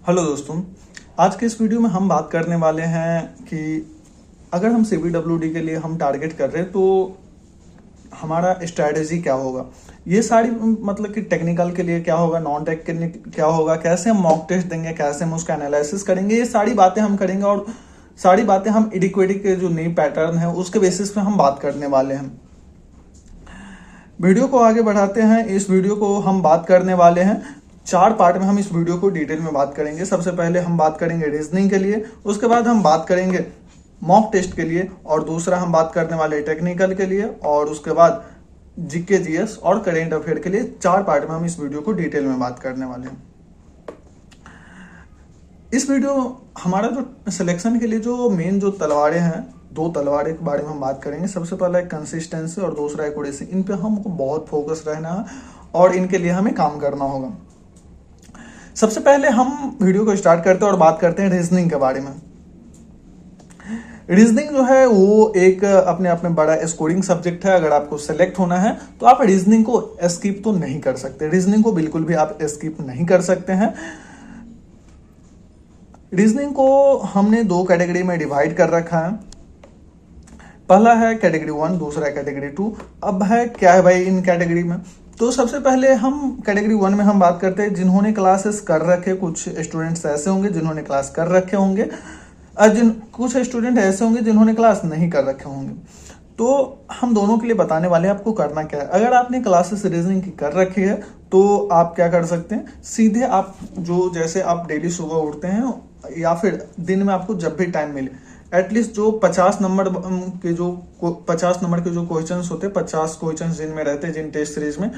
Hello दोस्तों, आज के इस वीडियो में हम बात करने वाले हैं कि अगर हम CBWD के लिए हम टारगेट कर रहे हैं तो हमारा स्ट्रैटेजी क्या होगा। ये सारी मतलब कि टेक्निकल के लिए क्या होगा, नॉन टेक के लिए क्या होगा, कैसे हम मॉक टेस्ट देंगे, कैसे हम उसका एनालिसिस करेंगे, ये सारी बातें हम करेंगे। और सारी बातें हम इडिक्विटी के जो नई पैटर्न है उसके बेसिस पे हम बात करने वाले हैं। वीडियो को आगे बढ़ाते हैं। इस वीडियो को हम बात करने वाले हैं 4 पार्ट में। हम इस वीडियो को डिटेल में बात करेंगे। सबसे पहले हम बात करेंगे रीजनिंग के लिए, उसके बाद हम बात करेंगे मॉक टेस्ट के लिए, और दूसरा हम बात करने वाले टेक्निकल के लिए, और उसके बाद जीके जीएस और करेंट अफेयर के लिए। 4 पार्ट में हम इस वीडियो को डिटेल में बात करने वाले हैं। इस वीडियो हमारा जो सिलेक्शन के लिए जो मेन जो तलवारें हैं, 2 तलवारें के बारे में हम बात करेंगे। सबसे पहला है कंसिस्टेंसी और दूसरा एक्यूरेसी। इन पे हमको बहुत फोकस रहना है और इनके लिए हमें काम करना होगा। सबसे पहले हम वीडियो को स्टार्ट करते हैं और बात करते हैं रीजनिंग के बारे में। रीजनिंग जो है वो एक अपने आप में बड़ा स्कोरिंग सब्जेक्ट है। अगर आपको सेलेक्ट होना है तो आप रीजनिंग को स्किप तो नहीं कर सकते। रीजनिंग को बिल्कुल भी आप स्किप नहीं कर सकते हैं। रीजनिंग को हमने 2 कैटेगरी में डिवाइड कर रखा है। पहला है कैटेगरी 1, दूसरा है कैटेगरी 2। अब है क्या है भाई इन कैटेगरी में, तो सबसे पहले हम कैटेगरी 1 में हम बात करते हैं जिन्होंने क्लासेस कर रखे। कुछ स्टूडेंट्स ऐसे होंगे जिन्होंने क्लास कर रखे होंगे, कुछ स्टूडेंट ऐसे होंगे जिन्होंने क्लास नहीं कर रखे होंगे। तो हम दोनों के लिए बताने वाले हैं आपको करना क्या है। अगर आपने क्लासेस रीजनिंग की कर रखी है तो आप क्या कर सकते हैं, सीधे आप जो जैसे आप डेली सुबह उठते हैं या फिर दिन में आपको जब भी टाइम मिले, एटलीस्ट जो 50 नंबर के जो 50 नंबर के जो क्वेश्चंस होते हैं, 50 क्वेश्चंस जिनमें रहते हैं जिन टेस्ट सीरीज में,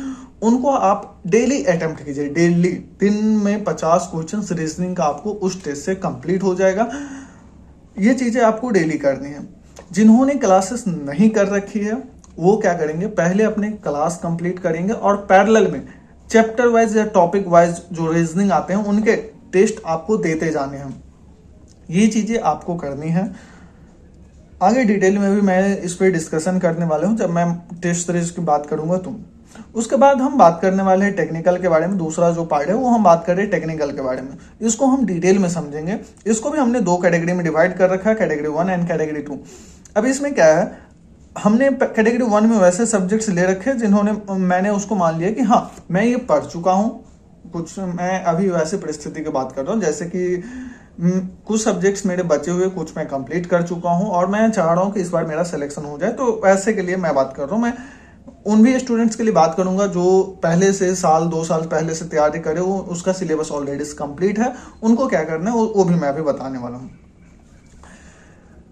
उनको आप डेली अटेम्प्ट कीजिए। डेली दिन में 50 क्वेश्चंस रीजनिंग का आपको उस टेस्ट से कंप्लीट हो जाएगा। ये चीजें आपको डेली करनी है। जिन्होंने क्लासेस नहीं कर रखी है वो क्या करेंगे, पहले अपने क्लास कंप्लीट करेंगे और पैरेलल में चैप्टर वाइज या टॉपिक वाइज जो रीजनिंग आते हैं उनके टेस्ट आपको देते जाने हैं। ये चीजें आपको करनी है। आगे डिटेल में भी मैं इस पर डिस्कशन करने वाला हूं जब मैं टेस्ट सीरीज की बात करूंगा तो। उसके बाद हम बात करने वाले हैं टेक्निकल के बारे में। दूसरा जो पार्ट है वो हम बात कर रहे हैं टेक्निकल के बारे में। इसको हम डिटेल में समझेंगे। इसको भी हमने 2 कैटेगरी में डिवाइड कर रखा है, कैटेगरी 1 एंड कैटेगरी 2। अब इसमें क्या है, हमने कैटेगरी 1 में वैसे सब्जेक्ट्स ले रखे जिन्होंने मैंने उसको मान लिया कि हाँ मैं ये पढ़ चुका हूँ। कुछ मैं अभी वैसे परिस्थिति की बात कर रहा हूँ, जैसे कि कुछ सब्जेक्ट्स मेरे बचे हुए, कुछ मैं कंप्लीट कर चुका हूं और मैं चाह रहा हूं कि इस बार मेरा सिलेक्शन हो जाए। तो ऐसे के लिए मैं बात कर रहा हूं। मैं उन भी स्टूडेंट्स के लिए बात करूंगा जो पहले से 2 साल पहले से तैयारी करे, वो उसका सिलेबस ऑलरेडी कंप्लीट है। उनको क्या करना है वो भी मैं अभी बताने वाला हूँ।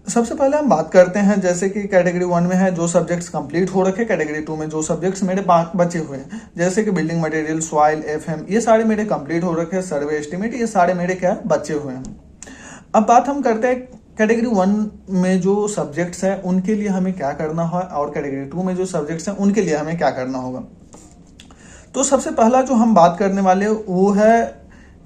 सबसे पहले हम बात करते हैं जैसे कि कैटेगरी 1 में है जो सब्जेक्ट्स कंप्लीट हो रखे, कैटेगरी 2 में जो सब्जेक्ट्स मेरे बचे हुए हैं, जैसे कि बिल्डिंग मटेरियल, सॉइल, एफएम, ये सारे मेरे कंप्लीट हो रखे हैं। सर्वे एस्टिमेट, ये सारे मेरे क्या बचे हुए हैं। अब बात हम करते हैं कैटेगरी 1 में जो सब्जेक्ट्स हैं उनके लिए हमें क्या करना है और कैटेगरी 2 में जो सब्जेक्ट्स हैं उनके लिए हमें क्या करना होगा। तो सबसे पहला जो हम बात करने वाले वो है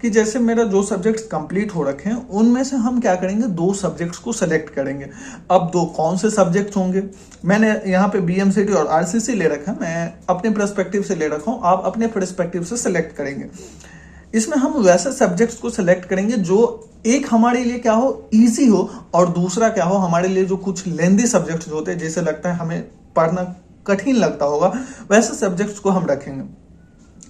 कि जैसे मेरा जो सब्जेक्ट्स कंप्लीट हो रखे हैं उनमें से हम क्या करेंगे, 2 सब्जेक्ट्स को सेलेक्ट करेंगे। अब 2 कौन से सब्जेक्ट्स होंगे, मैंने यहाँ पे बीएमसीटी और आरसीसी ले रखा है। मैं अपने पर्सपेक्टिव से ले रखा हूँ, आप अपने पर्सपेक्टिव से सेलेक्ट करेंगे। इसमें हम वैसे सब्जेक्ट्स को सेलेक्ट करेंगे जो एक हमारे लिए क्या हो, इजी हो, और दूसरा क्या हो हमारे लिए जो कुछ लेंदी सब्जेक्ट्स जो होते हैं जैसे लगता है हमें पढ़ना कठिन लगता होगा, वैसे सब्जेक्ट्स को हम रखेंगे।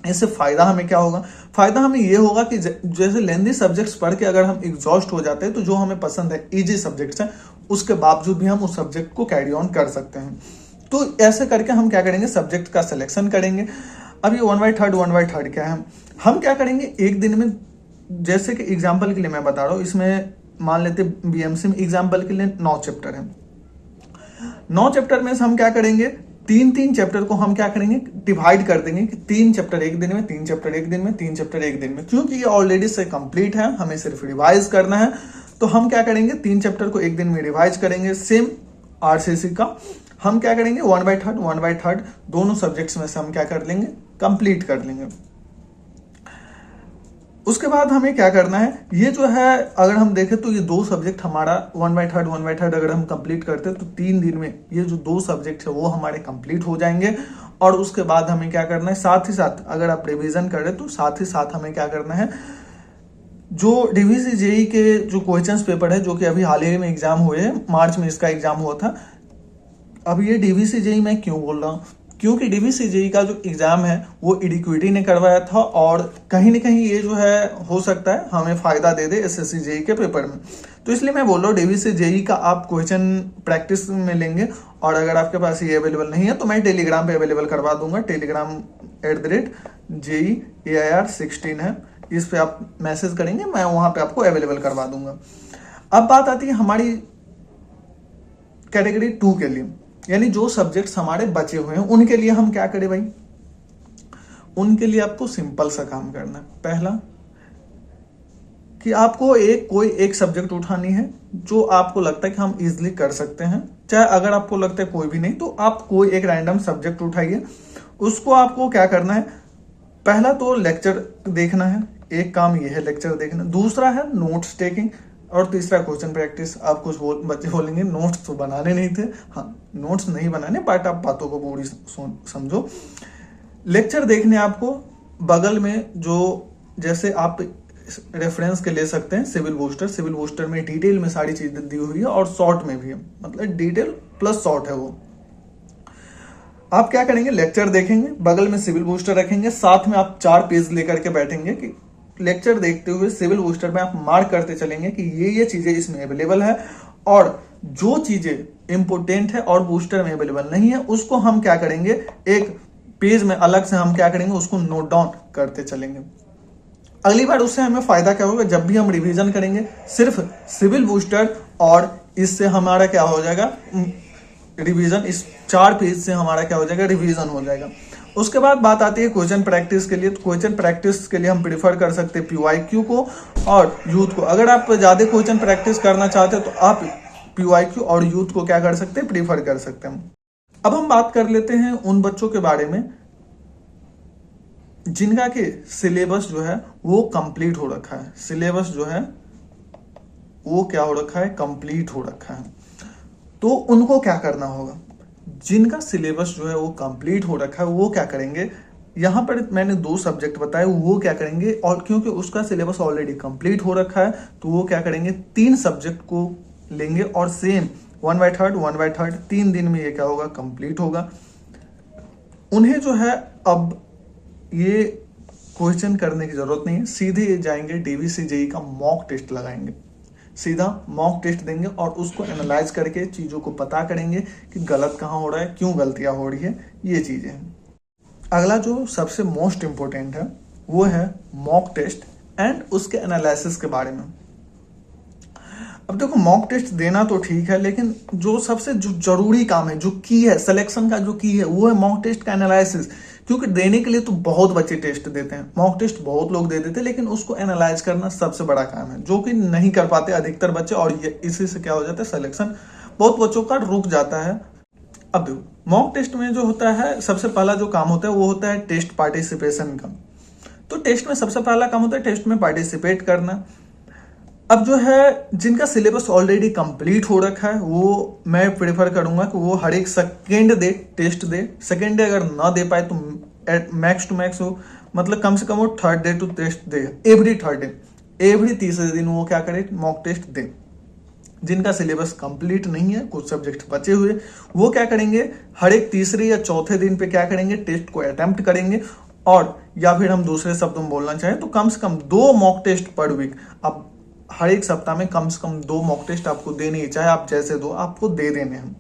इससे फायदा हमें क्या होगा, फायदा हमें ये होगा कि जैसे लेंदी सब्जेक्ट्स पढ़ के अगर हम एग्जॉस्ट हो जाते हैं तो जो हमें पसंद है इजी सब्जेक्ट्स हैं उसके बावजूद भी हम उस सब्जेक्ट को कैरी ऑन कर सकते हैं। तो ऐसे करके हम क्या करेंगे, सब्जेक्ट का सिलेक्शन करेंगे। अब ये 1/3 क्या है, हम क्या करेंगे एक दिन में, जैसे कि एग्जाम्पल के लिए मैं बता रहा हूँ, इसमें मान लेते बीएमसी में एग्जाम्पल के लिए 9 चैप्टर है। 9 चैप्टर में से हम क्या करेंगे, 3 चैप्टर को हम क्या करेंगे, डिवाइड कर देंगे कि 3 चैप्टर एक दिन में, 3 चैप्टर एक दिन में, 3 चैप्टर एक दिन में। क्योंकि ये ऑलरेडी से कंप्लीट है, हमें सिर्फ रिवाइज करना है। तो हम क्या करेंगे, 3 चैप्टर को एक दिन में रिवाइज करेंगे। सेम आरसीसी का हम क्या करेंगे, 1/3 दोनों सब्जेक्ट्स में से हम क्या कर लेंगे, कंप्लीट कर लेंगे। उसके बाद हमें क्या करना है, ये जो है अगर हम देखें तो ये 2 सब्जेक्ट हमारा 1/3 अगर हम कंप्लीट करते हैं तो 3 दिन में ये जो 2 सब्जेक्ट है वो हमारे कंप्लीट हो जाएंगे। और उसके बाद हमें क्या करना है, साथ ही साथ अगर आप रिवीजन करें तो साथ ही साथ हमें क्या करना है, जो डीवीसी जेई के जो क्वेश्चंस पेपर है, जो कि अभी हाल ही में एग्जाम हुए हैं, मार्च में इसका एग्जाम हुआ था। अब ये डीवीसी जेई मैं क्यों बोल रहा हूँ, क्योंकि डीवीसी जेई का जो एग्जाम है वो इडिक्विटी ने करवाया था, और कहीं ना कहीं ये जो है हो सकता है हमें फायदा दे दे एसएससी जेई के पेपर में। तो इसलिए मैं बोल रहा हूँ डीवीसी जेई का आप क्वेश्चन प्रैक्टिस में लेंगे, और अगर आपके पास ये अवेलेबल नहीं है तो मैं टेलीग्राम पे अवेलेबल करवा दूंगा। टेलीग्राम @JEAIR16 है, इस पे आप मैसेज करेंगे, मैं वहां पे आपको अवेलेबल करवा दूंगा। अब बात आती है हमारी कैटेगरी 2 के लिए, यानी जो सब्जेक्ट्स हमारे बचे हुए हैं उनके लिए हम क्या करें भाई। उनके लिए आपको सिंपल सा काम करना है। पहला कि आपको कोई एक सब्जेक्ट उठानी है जो आपको लगता है कि हम इजिली कर सकते हैं, चाहे अगर आपको लगता है कोई भी नहीं तो आप कोई एक रैंडम सब्जेक्ट उठाइए। उसको आपको क्या करना है, पहला तो लेक्चर देखना है, एक काम ये है लेक्चर देखना, दूसरा है नोट्स टेकिंग, और तीसरा क्वेश्चन प्रैक्टिस। आप कुछ बच्चे बोलेंगे नोट्स तो बनाने नहीं थे, हाँ नोट्स नहीं बनाने, बट आप बातों को पूरी समझो। लेक्चर देखने आपको बगल में जो, जैसे आप रेफरेंस के ले सकते हैं सिविल बूस्टर। सिविल बूस्टर में डिटेल में सारी चीजें दी हुई है और शॉर्ट में भी है, मतलब डिटेल प्लस शॉर्ट है वो। आप क्या करेंगे, लेक्चर देखेंगे, बगल में सिविल बूस्टर रखेंगे, साथ में आप 4 पेज लेकर के बैठेंगे कि लेक्चर देखते हुए सिविल बूस्टर में आप मार्क करते चलेंगे कि ये चीजें इसमें अवेलेबल है, और जो चीजें इंपोर्टेंट है और बूस्टर में अवेलेबल नहीं है उसको हम क्या करेंगे, एक पेज में अलग से हम क्या करेंगे, उसको नोट डाउन करते चलेंगे। अगली बार उससे हमें फायदा क्या होगा, जब भी हम रिवीजन करेंगे सिर्फ सिविल बूस्टर, और इससे हमारा क्या हो जाएगा रिवीजन, इस 4 पेज से हमारा क्या हो जाएगा, रिवीजन हो जाएगा। उसके बाद बात आती है क्वेश्चन प्रैक्टिस के लिए। तो क्वेश्चन प्रैक्टिस के लिए हम प्रीफर कर सकते हैं PYQ को और यूथ को। अगर आप ज्यादा क्वेश्चन प्रैक्टिस करना चाहते हैं तो आप PYQ और यूथ को क्या कर सकते हैं, प्रीफर कर सकते हैं। अब हम बात कर लेते हैं उन बच्चों के बारे में जिनका के सिलेबस जो है वो कंप्लीट हो रखा है। सिलेबस जो है वो क्या हो रखा है, कंप्लीट हो रखा है। तो उनको क्या करना होगा, जिनका सिलेबस जो है वो कंप्लीट हो रखा है वो क्या करेंगे, यहाँ पर मैंने 2 सब्जेक्ट बताए, वो क्या करेंगे, और क्योंकि उसका सिलेबस ऑलरेडी कंप्लीट हो रखा है तो वो क्या करेंगे, 3 सब्जेक्ट को लेंगे और सेम 1/3 3 दिन में ये क्या होगा, कंप्लीट होगा। उन्हें जो है अब ये क्वेश्चन करने की जरूरत नहीं है, सीधे जाएंगे डीवीसी जेई का मॉक टेस्ट लगाएंगे, सीधा मॉक टेस्ट देंगे और उसको एनालाइज करके चीजों को पता करेंगे कि गलत कहाँ हो रहा है, क्यों गलतियां हो रही है, ये चीजें हैं। अगला जो सबसे मोस्ट इंपॉर्टेंट है वो है मॉक टेस्ट एंड उसके एनालिसिस के बारे में। अब देखो मॉक टेस्ट देना तो ठीक है, लेकिन जो सबसे जो जरूरी काम है, जो की है सिलेक्शन का, जो की है वो है मॉक टेस्ट का एनालिसिस। क्योंकि देने के लिए तो बहुत बच्चे टेस्ट देते हैं, मॉक टेस्ट बहुत लोग दे देते हैं, लेकिन उसको एनालाइज करना सबसे बड़ा काम है, जो कि नहीं कर पाते अधिकतर बच्चे, और ये इसी से क्या हो जाता है, सिलेक्शन बहुत बच्चों का रुक जाता है। अब देखो मॉक टेस्ट में जो होता है, सबसे पहला जो काम होता है वो होता है टेस्ट पार्टिसिपेशन का। तो टेस्ट में सबसे पहला काम होता है टेस्ट में पार्टिसिपेट करना। अब जो है जिनका सिलेबस ऑलरेडी कंप्लीट हो रखा है वो मैं प्रेफर करूंगा कि वो हर एक सेकेंड दे, टेस्ट दे। सेकेंड डे अगर ना दे पाए तो मैक्स टू मैक्स हो, मतलब कम से कम वो 3rd डे टू टेस्ट दे, एवरी 3rd डे, एवरी तीसरे दिन वो क्या करे, मॉक टेस्ट दे। जिनका सिलेबस कंप्लीट नहीं है, कुछ सब्जेक्ट बचे हुए, वो क्या करेंगे, हर एक तीसरे या चौथे दिन पे क्या करेंगे, टेस्ट को अटेम्प्ट करेंगे। और या फिर हम दूसरे शब्दों में बोलना चाहें तो कम से कम 2 मॉक टेस्ट पर वीक, अब हर एक सप्ताह में कम से कम 2 मॉक टेस्ट आपको देने ही, चाहे आप जैसे दो आपको दे देने हैं।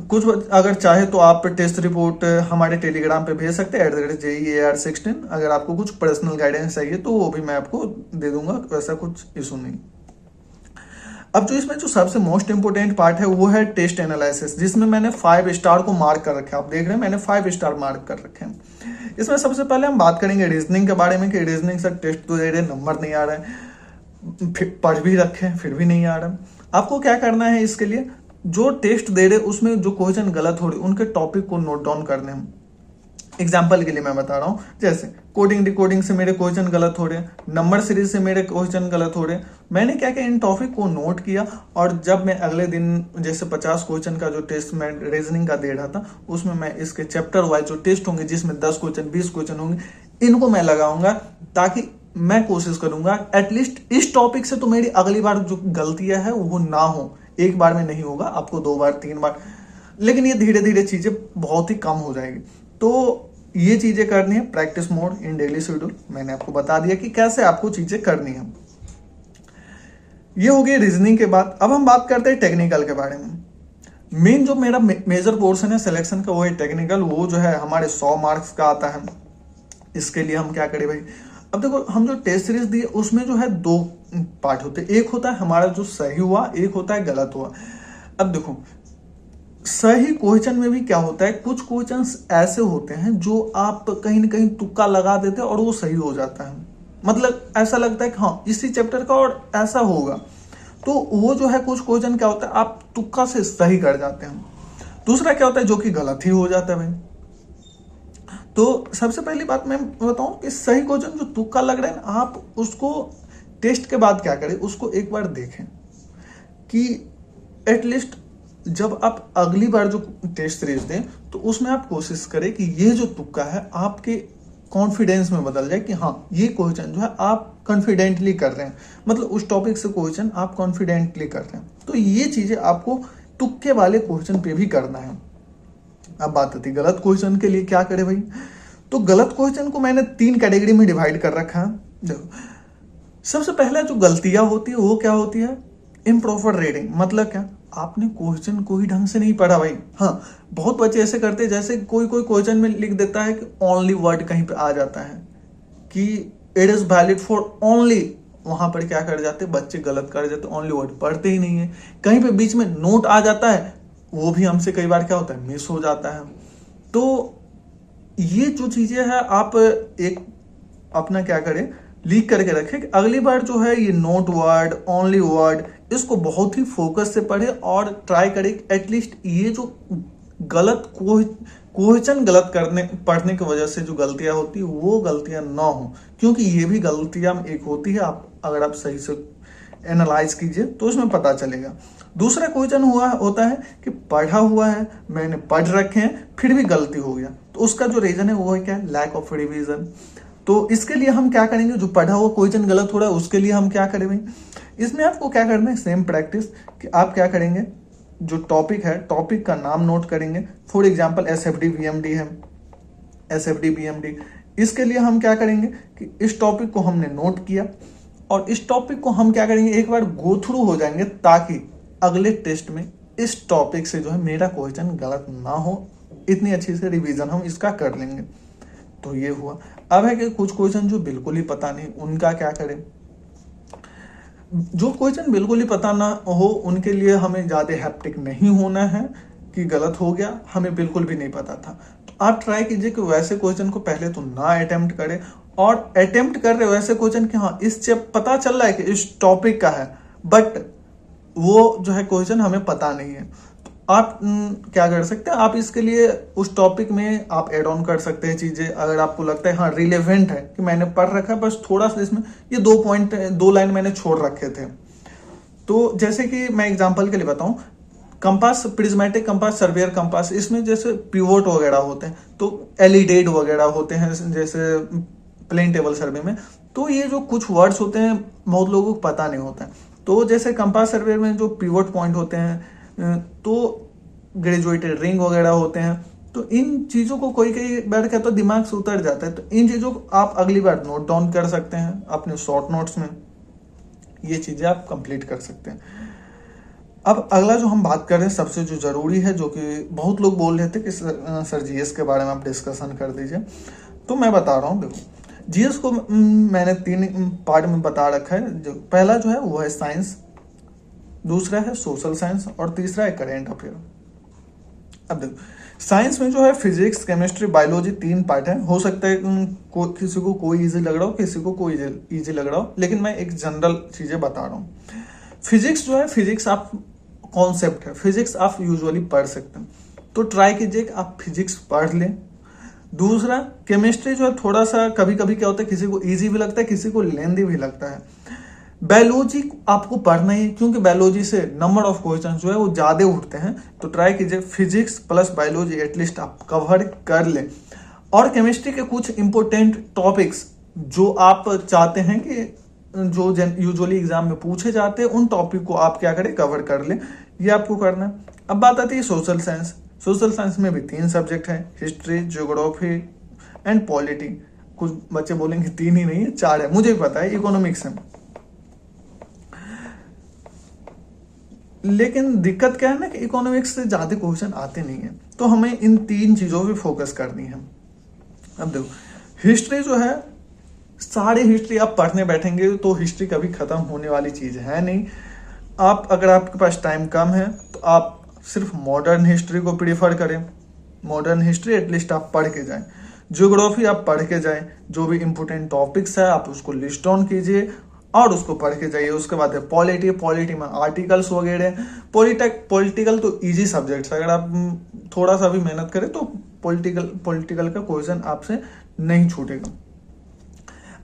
कुछ अगर चाहे तो आप टेस्ट रिपोर्ट हमारे टेलीग्राम पे भेज सकते हैं @JEAR16। अगर आपको कुछ पर्सनल गाइडेंस चाहिए तो वो भी मैं आपको दे दूंगा, वैसा कुछ इशू नहीं। अब जो इसमें जो सबसे मोस्ट इंपोर्टेंट पार्ट है वो है टेस्ट एनालिसिस, जिसमें मैंने 5 स्टार को मार्क कर रखा है। आप देख रहे हैं मैंने 5 स्टार मार्क कर रखे हैं। इसमें सबसे पहले हम बात करेंगे रीजनिंग के बारे में कि रीजनिंग से टेस्ट तो दे रहे, नंबर नहीं आ रहा है, पढ़ भी रखे फिर भी नहीं आ रहा। आपको क्या करना है, इसके लिए जो टेस्ट दे रहे उसमें जो क्वेश्चन गलत हो रहे उनके टॉपिक को नोट डाउन करने हैं। एग्जाम्पल के लिए मैं बता रहा हूं, जैसे कोडिंग डिकोडिंग से मेरे क्वेश्चन गलत हो रहे हैं, नंबर सीरीज से मेरे क्वेश्चन गलत हो रहे हैं। मैंने क्या किया, इन टॉपिक को नोट किया, और जब मैं अगले दिन जैसे 50 क्वेश्चन का जो टेस्ट मैं रीजनिंग का दे रहा था उसमें मैं इसके चैप्टर वाइज जो टेस्ट होंगे जिसमें 10 क्वेश्चन 20 क्वेश्चन होंगे, इनको मैं लगाऊंगा, ताकि मैं कोशिश करूंगा एटलीस्ट इस टॉपिक से तो मेरी अगली बार जो गलतियां है वो ना हो। एक बार में नहीं होगा, आपको 2 बार 3 बार, लेकिन ये धीरे धीरे चीजें बहुत ही कम हो जाएगी। तो ये चीजें करनी है, practice mode in daily schedule. मैंने आपको बता दिया कि कैसे आपको चीजें करनी है। ये हो गई रीजनिंग के बाद। अब हम बात करते हैं टेक्निकल के बारे में। मेन जो मेरा मेजर पोर्शन है सिलेक्शन का वो है टेक्निकल। वो जो है हमारे 100 मार्क्स का आता है। इसके लिए हम क्या करें भाई, अब देखो हम जो टेस्ट सीरीज दिए उसमें जो है 2 पार्ट होते हैं। एक होता है हमारा जो सही हुआ, एक होता है गलत हुआ। अब देखो सही क्वेश्चन में भी क्या होता है, कुछ क्वेश्चंस ऐसे होते हैं जो आप कहीं ना कहीं तुक्का लगा देते हैं और वो सही हो जाता है। मतलब ऐसा लगता है कि हाँ इसी चैप्टर का और ऐसा होगा, तो वो जो है कुछ क्वेश्चन क्या होता है आप तुक्का से सही कर जाते हैं। दूसरा क्या होता है जो कि गलत ही हो जाता है भाई। तो सबसे पहली बात मैं बताऊं कि सही क्वेश्चन जो तुक्का लग रहा है ना, आप उसको टेस्ट के बाद क्या करें, उसको एक बार देखें कि एटलीस्ट जब आप अगली बार जो टेस्ट सीरीज दें तो उसमें आप कोशिश करें कि ये जो तुक्का है आपके कॉन्फिडेंस में बदल जाए कि हाँ ये क्वेश्चन जो है आप कॉन्फिडेंटली कर रहे हैं, मतलब उस टॉपिक से क्वेश्चन आप कॉन्फिडेंटली कर रहे हैं। तो ये चीजें आपको तुक्के वाले क्वेश्चन पे भी करना है। अब बात आती है गलत क्वेश्चन के लिए क्या करें भाई। तो गलत क्वेश्चन को मैंने 3 कैटेगरी में डिवाइड कर रखा है। देखो सबसे पहला जो गलतियां होती है वो क्या होती है, इम्प्रॉपर रीडिंग। मतलब क्या, आपने क्वेश्चन को ही ढंग से नहीं पढ़ा भाई। हाँ बहुत बच्चे ऐसे करते हैं, जैसे कोई क्वेश्चन में लिख देता है कि ओनली वर्ड कहीं पे आ जाता है कि it is valid for only, वहां पर क्या कर जाते बच्चे गलत कर जाते, ओनली वर्ड पढ़ते ही नहीं है। कहीं पे बीच में नोट आ जाता है, वो भी हमसे कई बार क्या होता है मिस हो जाता है। तो ये जो चीजें हैं आप एक अपना क्या करें लीक करके रखें कि अगली बार जो है ये नोट वर्ड ओनली वर्ड इसको बहुत ही फोकस से पढ़े और ट्राई करें एटलीस्ट ये जो गलत क्वेश्चन गलत करने पढ़ने की वजह से जो गलतियां होती है वो गलतियां ना हो, क्योंकि ये भी गलतियां एक होती है। आप अगर आप सही से एनालाइज कीजिए तो उसमें पता चलेगा। दूसरा क्वेश्चन होता है कि पढ़ा हुआ है, मैंने पढ़ रखे हैं फिर भी गलती हो गया, तो उसका जो रीजन है वो है क्या, लैक ऑफ रिवीजन। तो इसके लिए हम क्या करेंगे, जो पढ़ा हुआ क्वेश्चन गलत हो रहा है उसके लिए हम क्या करेंगे, इसमें आपको क्या करना है सेम प्रैक्टिस कि आप क्या करेंगे, जो टॉपिक है टॉपिक का नाम नोट करेंगे। फॉर एग्जांपल एसएफडी वीएमडी है, एसएफडी वीएमडी, इसके लिए हम क्या करेंगे कि इस टॉपिक को हमने नोट किया और इस टॉपिक को हम क्या करेंगे एक बार गो थ्रू हो जाएंगे, ताकि अगले टेस्ट में इस टॉपिक से जो है मेरा क्वेश्चन गलत ना हो, इतनी अच्छी से रिवीजन हम इसका कर लेंगे। तो ये हुआ। अब है कि कुछ क्वेश्चन जो बिल्कुल ही पता नहीं, उनका क्या करें। जो क्वेश्चन बिल्कुल ही पता ना हो उनके लिए हमें ज्यादा हैप्टिक नहीं होना है कि गलत हो गया, हमें बिल्कुल भी नहीं पता था। तो आप ट्राई कीजिए कि वैसे क्वेश्चन को पहले तो ना अटेम्प्ट करें, और अटेम्प्ट कर रहे वैसे क्वेश्चन कि हाँ इस पता चल रहा है कि इस टॉपिक का है, बट वो जो है क्वेश्चन हमें पता नहीं है। आप क्या कर सकते हैं, आप इसके लिए उस टॉपिक में आप एड ऑन कर सकते हैं चीजें। अगर आपको लगता है हाँ रिलेवेंट है कि मैंने पढ़ रखा है, बस थोड़ा सा इसमें ये 2 लाइन मैंने छोड़ रखे थे। तो जैसे कि मैं एग्जांपल के लिए बताऊं, compass, prismatic compass, surveyor compass, इसमें जैसे पिवोट वगैरह होते हैं, तो एलिडेड वगैरह होते हैं जैसे प्लेन टेबल सर्वे में। तो ये जो कुछ वर्ड्स होते हैं बहुत लोगों को पता नहीं होता है। तो जैसे कंपास सर्वे में जो पिवोट पॉइंट होते हैं, तो ग्रेजुएटेड रिंग वगैरह होते हैं, तो इन चीजों को कोई बार कहता है दिमाग से उतर जाता है, तो इन चीजों को आप अगली बार नोट डाउन कर सकते हैं अपने शॉर्ट नोट्स में, ये चीजें आप कंप्लीट कर सकते हैं। अब अगला जो हम बात कर रहे हैं सबसे जो जरूरी है, जो कि बहुत लोग बोल रहे थे कि सर जीएस के बारे में आप डिस्कशन कर दीजिए, तो मैं बता रहा हूँ। देखो जीएस को मैंने 3 पार्ट में बता रखा है। जो पहला जो है वो है साइंस, दूसरा है सोशल साइंस और तीसरा है करेंट अफेयर। अब देखो साइंस में जो है फिजिक्स, केमिस्ट्री, बायोलॉजी 3 पार्ट है। हो सकता है किसी को कोई इजी लग रहा हो, किसी को कोई इजी लग रहा हो, लेकिन मैं एक जनरल चीजें बता रहा हूँ। फिजिक्स जो है, फिजिक्स आप कॉन्सेप्ट है, फिजिक्स आप यूजुअली पढ़ सकते हैं, तो ट्राई कीजिए कि आप फिजिक्स पढ़ लें। दूसरा केमिस्ट्री जो है थोड़ा सा कभी कभी क्या होता है, किसी को इजी भी लगता है, किसी को लेंदी भी लगता है। बायोलॉजी आपको पढ़ना ही, क्योंकि बायोलॉजी से नंबर ऑफ क्वेश्चन जो है वो ज्यादा उठते हैं, तो ट्राई कीजिए फिजिक्स प्लस बायोलॉजी एटलीस्ट आप कवर कर लें। और केमिस्ट्री के कुछ इंपोर्टेंट टॉपिक्स जो आप चाहते हैं कि जो यूजुअली एग्जाम में पूछे जाते हैं उन टॉपिक को आप क्या करें, कवर कर लें, ये आपको करना है। अब बात आती है सोशल साइंस। सोशल साइंस में भी 3 सब्जेक्ट हैं, हिस्ट्री, ज्योग्राफी एंड पॉलिटी। कुछ बच्चे बोलेंगे 3 ही नहीं है, 4 है, मुझे भी पता है, इकोनॉमिक्स है। लेकिन दिक्कत क्या है ना कि इकोनॉमिक्स से ज्यादा क्वेश्चन आते नहीं है, तो हमें इन 3 चीजों पे फोकस करनी है। अब देखो हिस्ट्री जो है, सारी हिस्ट्री आप पढ़ने बैठेंगे तो हिस्ट्री कभी खत्म होने वाली चीज है नहीं। आप अगर आपके पास टाइम कम है तो आप सिर्फ मॉडर्न हिस्ट्री को प्रीफर करें। मॉडर्न हिस्ट्री एटलीस्ट आप पढ़ के जाएं। ज्योग्राफी आप पढ़ के जाएं, जो भी इंपॉर्टेंट टॉपिक्स है आप उसको लिस्ट डाउन कीजिए और उसको पढ़ के जाइए। उसके बाद है पॉलिटी। पॉलिटी में आर्टिकल्स वगैरह, पॉलिटिकल तो इजी सब्जेक्ट है, अगर आप थोड़ा सा भी मेहनत करें तो पॉलिटिकल का क्वेश्चन आपसे नहीं छूटेगा।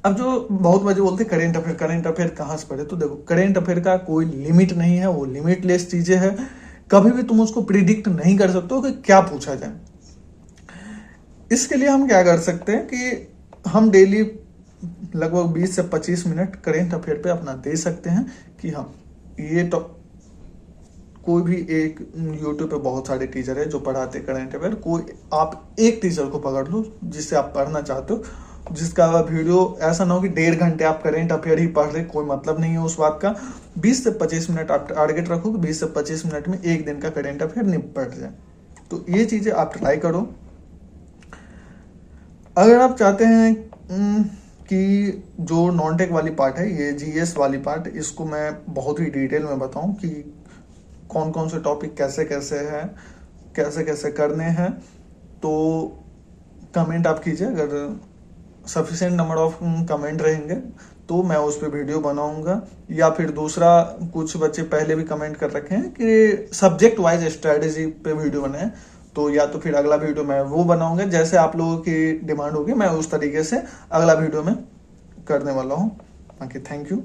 अब जो बहुत बच्चे बोलते हैं करेंट अफेयर कहाँ से पढ़े, तो देखो करेंट अफेयर का कोई लिमिट नहीं है, वो लिमिटलेस चीजें हैं। कभी भी तुम उसको प्रिडिक्ट नहीं कर सकते हो कि क्या पूछा जाए। इसके लिए हम क्या कर सकते हैं कि हम डेली लगभग 20 से 25 मिनट करेंट अफेयर पे अपना दे सकते हैं कि हम ये तो कोई भी एक यूट्यूब पे बहुत सारे टीचर है जो पढ़ाते करेंट अफेयर, कोई आप एक टीचर को पकड़ लो जिससे आप पढ़ना चाहते हो, जिसका वीडियो ऐसा ना हो कि 1.5 घंटे आप करेंट अफेयर ही पढ़ रहे, कोई मतलब नहीं है उस बात का। 20 से 25 मिनट आप टारगेट रखो कि 20 से 25 मिनट में एक दिन का करेंट अफेयर निपट जाए। तो ये चीजें आप ट्राई करो। अगर आप चाहते हैं कि जो नॉन टेक वाली पार्ट है, ये जीएस वाली पार्ट, इसको मैं बहुत ही डिटेल में बताऊं कि कौन कौन से टॉपिक कैसे कैसे हैं, कैसे कैसे करने हैं, तो कमेंट आप कीजिए। अगर सफिशिएंट नंबर ऑफ कमेंट रहेंगे तो मैं उस पर वीडियो बनाऊंगा। या फिर दूसरा, कुछ बच्चे पहले भी कमेंट कर रखे हैं कि सब्जेक्ट वाइज स्ट्रेटेजी पे वीडियो बनाए, तो या तो फिर अगला वीडियो मैं वो बनाऊंगा, जैसे आप लोगों की डिमांड होगी मैं उस तरीके से अगला वीडियो में करने वाला हूँ। बाकी थैंक यू।